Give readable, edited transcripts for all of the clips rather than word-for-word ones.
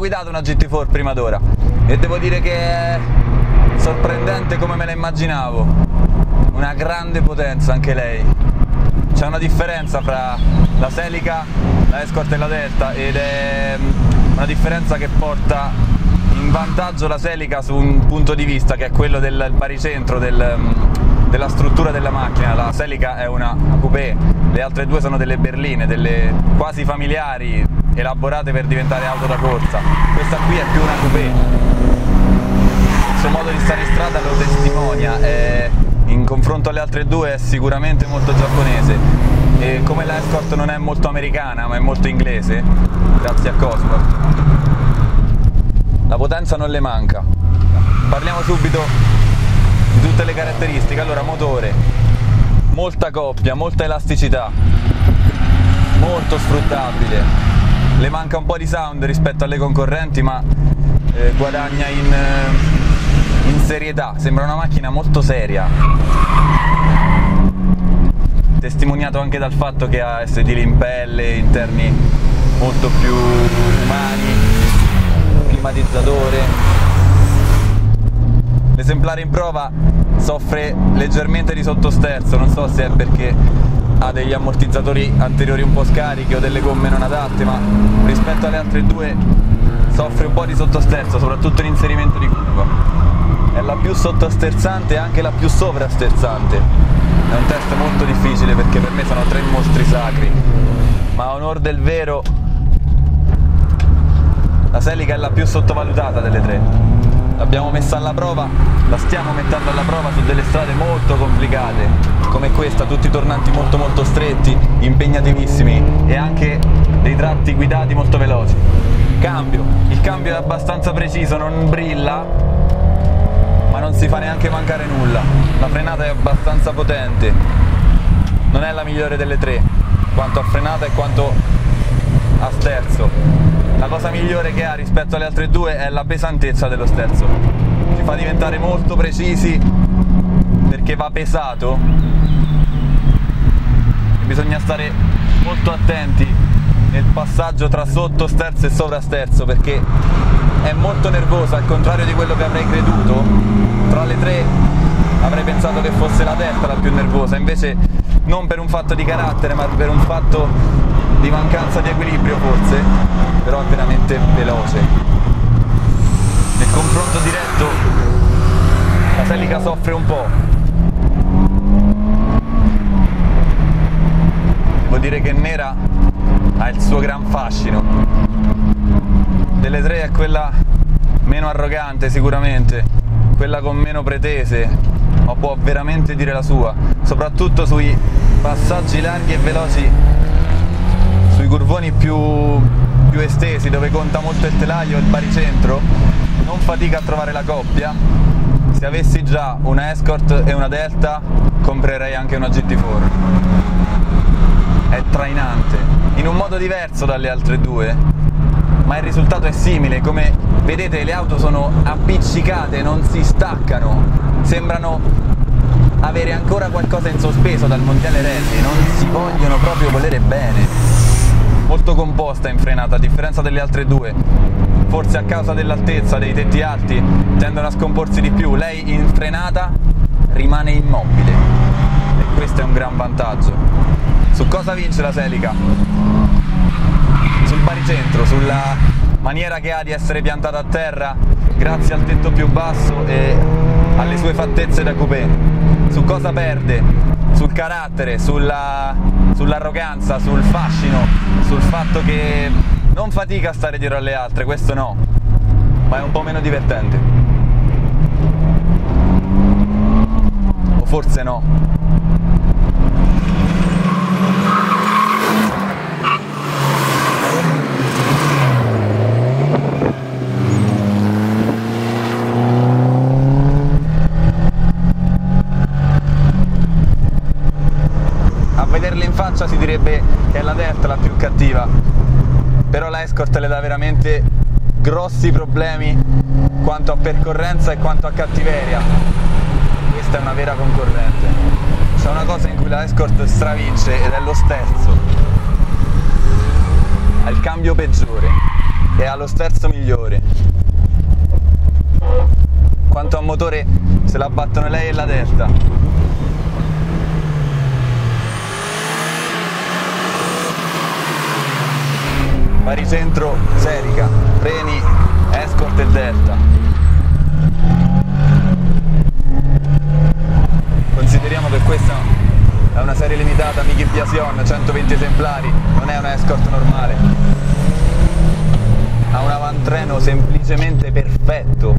guidato una GT4 prima d'ora e devo dire che è sorprendente come me la immaginavo, una grande potenza anche lei. C'è una differenza fra la Celica, la Escort e la Delta ed è una differenza che porta in vantaggio la Celica su un punto di vista che è quello del baricentro, della struttura della macchina. La Celica è una coupé, le altre due sono delle berline, delle quasi familiari, elaborate per diventare auto da corsa. Questa qui è più una coupé. Il suo modo di stare in strada lo testimonia, in confronto alle altre due è sicuramente molto giapponese, e come la Escort non è molto americana ma è molto inglese, grazie a Cosworth, la potenza non le manca. Parliamo subito di tutte le caratteristiche. Allora, motore, molta coppia, molta elasticità, molto sfruttabile, le manca un po' di sound rispetto alle concorrenti, ma guadagna in serietà, sembra una macchina molto seria, testimoniato anche dal fatto che ha sedili in pelle, interni molto più umani, climatizzatore. L'esemplare in prova soffre leggermente di sottosterzo, non so se è perché ha degli ammortizzatori anteriori un po' scarichi o delle gomme non adatte, ma rispetto alle altre due soffre un po' di sottosterzo, soprattutto in inserimento di curva. È la più sottosterzante e anche la più sovrasterzante. È un test molto difficile perché per me sono tre mostri sacri, ma a onor del vero la Celica è la più sottovalutata delle tre. L'abbiamo messa alla prova, la stiamo mettendo alla prova su delle strade molto complicate come questa, tutti tornanti molto stretti, impegnativissimi e anche dei tratti guidati molto veloci. Il cambio è abbastanza preciso, non brilla, ma non si fa neanche mancare nulla. La frenata è abbastanza potente, non è la migliore delle tre quanto a frenata e quanto a sterzo. La cosa migliore che ha rispetto alle altre due è la pesantezza dello sterzo, ci fa diventare molto precisi perché va pesato e bisogna stare molto attenti nel passaggio tra sottosterzo e sovrasterzo perché è molto nervosa, al contrario di quello che avrei creduto. Tra le tre avrei pensato che fosse la Delta la più nervosa, invece non per un fatto di carattere ma per un fatto di mancanza di equilibrio forse, però è veramente veloce. Nel confronto diretto la Celica soffre un po'. Devo dire che Nera ha il suo gran fascino. Delle tre è quella meno arrogante sicuramente, quella con meno pretese, ma può veramente dire la sua, soprattutto sui passaggi larghi e veloci, sui curvoni più estesi dove conta molto il telaio e il baricentro. Non fatica a trovare la coppia. Se avessi già una Escort e una Delta comprerei anche una GT4. È trainante, in un modo diverso dalle altre due, ma il risultato è simile. Come vedete le auto sono appiccicate, non si staccano, sembrano avere ancora qualcosa in sospeso dal mondiale rally, non si vogliono proprio volere bene. Molto composta in frenata a differenza delle altre due, forse a causa dell'altezza, dei tetti alti tendono a scomporsi di più. Lei in frenata rimane immobile e questo è un gran vantaggio. Su cosa vince la Celica? Sul baricentro, sulla maniera che ha di essere piantata a terra grazie al tetto più basso e alle sue fattezze da coupé. Su cosa perde? Sul carattere, sull'arroganza, sul fascino, sul fatto che non fatica a stare dietro alle altre, questo no, ma è un po' meno divertente. O forse no. Vederle in faccia si direbbe che è la Delta la più cattiva, però la Escort le dà veramente grossi problemi quanto a percorrenza e quanto a cattiveria. Questa è una vera concorrente. C'è una cosa in cui la Escort stravince ed è lo sterzo. Ha il cambio peggiore, e ha lo sterzo migliore. Quanto a motore se la battono lei e la Delta. Baricentro, Serica, freni, Escort e Delta. Consideriamo che questa è una serie limitata Mickey Biasion, 120 esemplari, non è una Escort normale. Ha un avantreno semplicemente perfetto.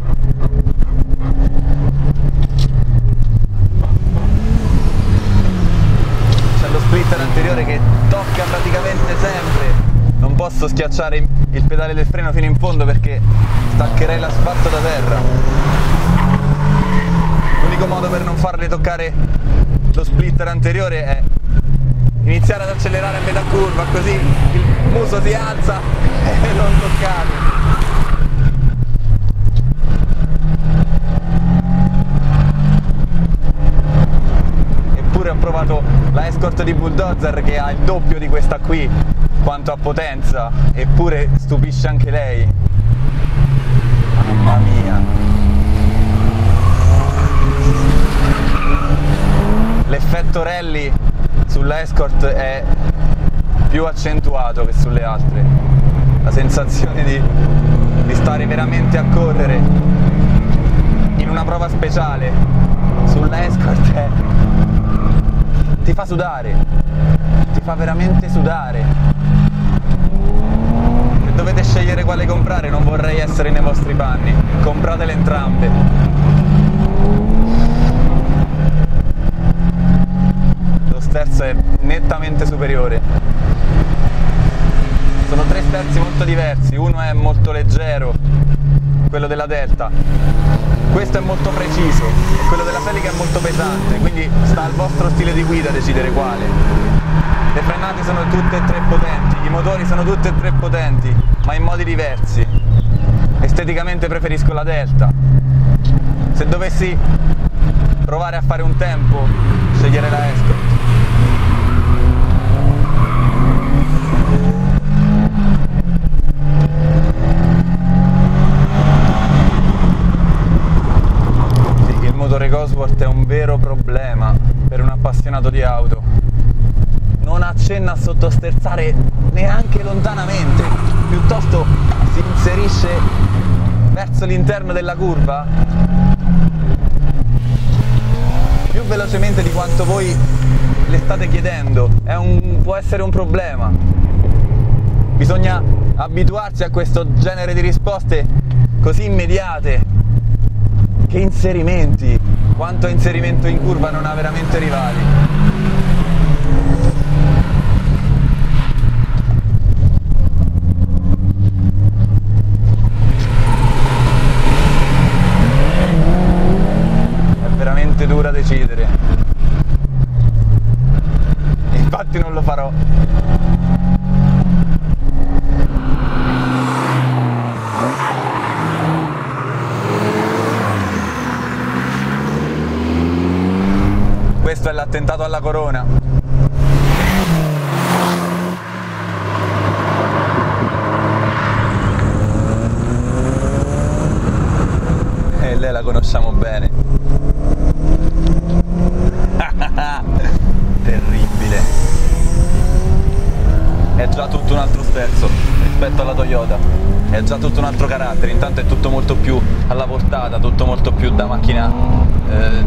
C'è lo splitter anteriore che tocca praticamente sempre. Non posso schiacciare il pedale del freno fino in fondo perché staccherei l'asfalto da terra. L'unico modo per non farle toccare lo splitter anteriore è iniziare ad accelerare a metà curva, così il muso si alza e non toccate. Eppure ho provato la Escort di Bulldozer che ha il doppio di questa qui quanto a potenza, eppure stupisce anche lei. Mamma mia. L'effetto rally sulla Escort è più accentuato che sulle altre. La sensazione di stare veramente a correre in una prova speciale sulla Escort ti fa sudare, ti fa veramente sudare. Se dovete scegliere quale comprare, non vorrei essere nei vostri panni, compratele entrambe. Lo sterzo è nettamente superiore. Sono tre sterzi molto diversi, uno è molto leggero, quello della Delta, questo è molto preciso e quello della Celica è molto pesante, quindi sta al vostro stile di guida decidere quale. Le frenate sono tutte e tre potenti, i motori sono tutti e tre potenti, ma in modi diversi. Esteticamente preferisco la Delta. Se dovessi provare a fare un tempo, sceglierei la Escort. Sì, il motore Cosworth è un vero problema per un appassionato di auto. Non accenna a sottosterzare neanche lontanamente, piuttosto si inserisce verso l'interno della curva più velocemente di quanto voi le state chiedendo. Può essere un problema. Bisogna abituarsi a questo genere di risposte così immediate. Che inserimenti! Quanto inserimento in curva non ha veramente rivali. Dura decidere, infatti non lo farò. Questo è l'attentato alla corona. E lei la conosciamo bene. Terribile. È già tutto un altro sterzo rispetto alla Toyota, è già tutto un altro carattere. Intanto è tutto molto più alla portata, tutto molto più da macchina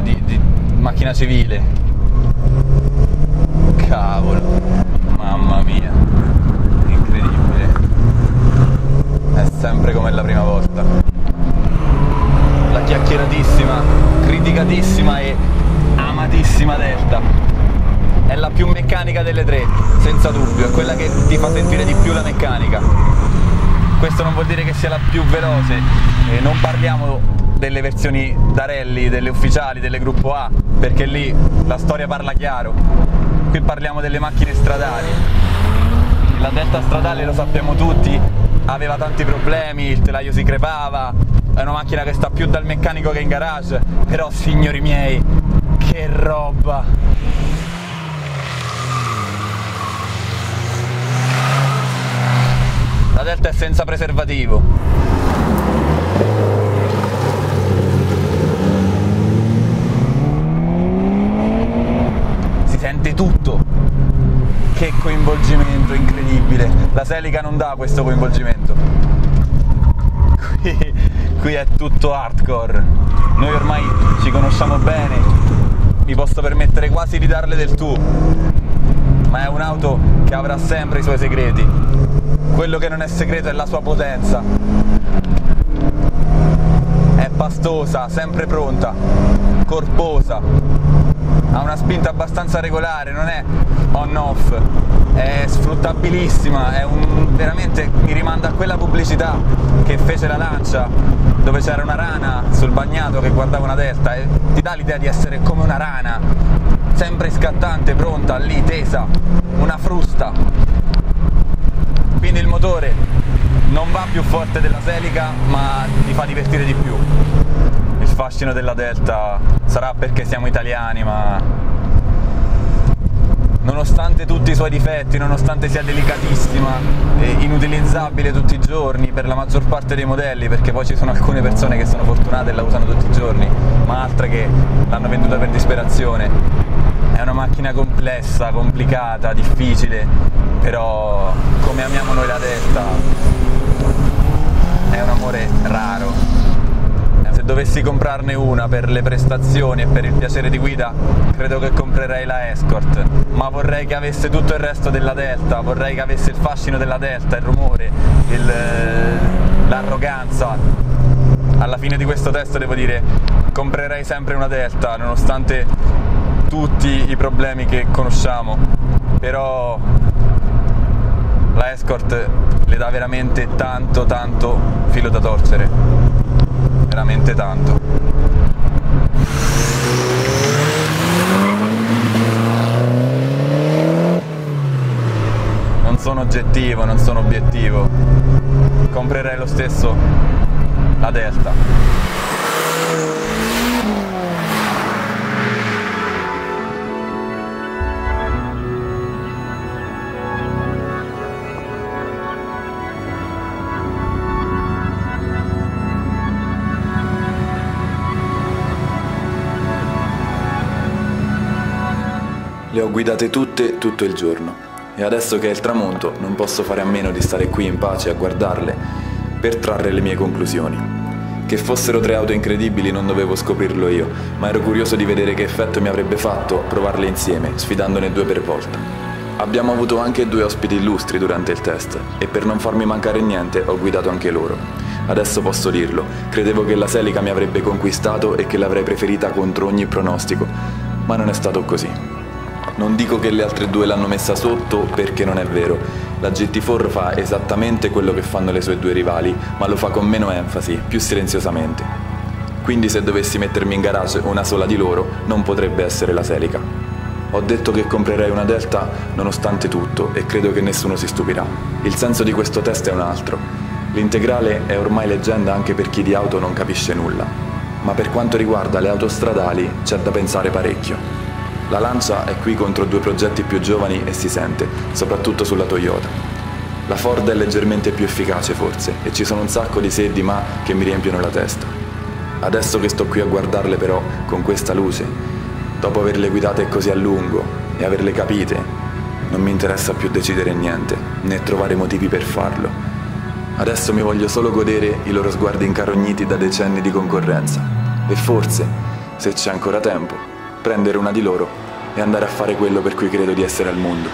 di macchina civile. Cavolo, mamma mia, incredibile. È sempre come la prima volta. La chiacchieratissima, criticatissima e amatissima Delta è la più meccanica delle tre, senza dubbio, è quella che ti fa sentire di più la meccanica. Questo non vuol dire che sia la più veloce, non parliamo delle versioni da rally, delle ufficiali, delle gruppo A, perché lì la storia parla chiaro. Qui parliamo delle macchine stradali. La Delta stradale, lo sappiamo tutti, aveva tanti problemi, il telaio si crepava, è una macchina che sta più dal meccanico che in garage, però signori miei, che roba! La Delta è senza preservativo. Si sente tutto. Che coinvolgimento incredibile. La Celica non dà questo coinvolgimento. Qui è tutto hardcore. Noi ormai ci conosciamo bene, mi posso permettere quasi di darle del tu, ma è un'auto che avrà sempre i suoi segreti. Quello che non è segreto è la sua potenza. È pastosa, sempre pronta, corposa, ha una spinta abbastanza regolare, non è on-off, è sfruttabilissima, veramente mi rimanda a quella pubblicità che fece la Lancia, dove c'era una rana sul bagnato che guardava una Delta, e ti dà l'idea di essere come una rana, sempre scattante, pronta, lì, tesa, una frusta. Quindi il motore non va più forte della Celica, ma ti fa divertire di più. Il fascino della Delta sarà perché siamo italiani, ma nonostante tutti i suoi difetti, nonostante sia delicatissima e inutilizzabile tutti i giorni per la maggior parte dei modelli, perché poi ci sono alcune persone che sono fortunate e la usano tutti i giorni, ma altre che l'hanno venduta per disperazione, è una macchina complessa, complicata, difficile, però come amiamo noi la Delta è un amore raro. Se dovessi comprarne una per le prestazioni e per il piacere di guida, credo che comprerei la Escort, ma vorrei che avesse tutto il resto della Delta, vorrei che avesse il fascino della Delta, il rumore, l'arroganza. Alla fine di questo test devo dire, comprerei sempre una Delta, nonostante tutti i problemi che conosciamo, però la Escort le dà veramente tanto filo da torcere, veramente tanto. Non sono oggettivo, non sono obiettivo, comprerei lo stesso la Delta. Le ho guidate tutte tutto il giorno e adesso che è il tramonto non posso fare a meno di stare qui in pace a guardarle per trarre le mie conclusioni. Che fossero 3 auto incredibili non dovevo scoprirlo io, ma ero curioso di vedere che effetto mi avrebbe fatto provarle insieme, sfidandone 2 per volta. Abbiamo avuto anche 2 ospiti illustri durante il test e per non farmi mancare niente ho guidato anche loro. Adesso posso dirlo, credevo che la Celica mi avrebbe conquistato e che l'avrei preferita contro ogni pronostico, ma non è stato così. Non dico che le altre 2 l'hanno messa sotto, perché non è vero. La GT4 fa esattamente quello che fanno le sue 2 rivali, ma lo fa con meno enfasi, più silenziosamente. Quindi se dovessi mettermi in garage una sola di loro, non potrebbe essere la Celica. Ho detto che comprerei una Delta nonostante tutto e credo che nessuno si stupirà. Il senso di questo test è un altro. L'integrale è ormai leggenda anche per chi di auto non capisce nulla. Ma per quanto riguarda le auto stradali c'è da pensare parecchio. La Lancia è qui contro 2 progetti più giovani e si sente, soprattutto sulla Toyota. La Ford è leggermente più efficace forse, e ci sono un sacco di se e di ma che mi riempiono la testa. Adesso che sto qui a guardarle però, con questa luce, dopo averle guidate così a lungo e averle capite, non mi interessa più decidere niente, né trovare motivi per farlo. Adesso mi voglio solo godere i loro sguardi incarogniti da decenni di concorrenza. E forse, se c'è ancora tempo, prendere una di loro e andare a fare quello per cui credo di essere al mondo.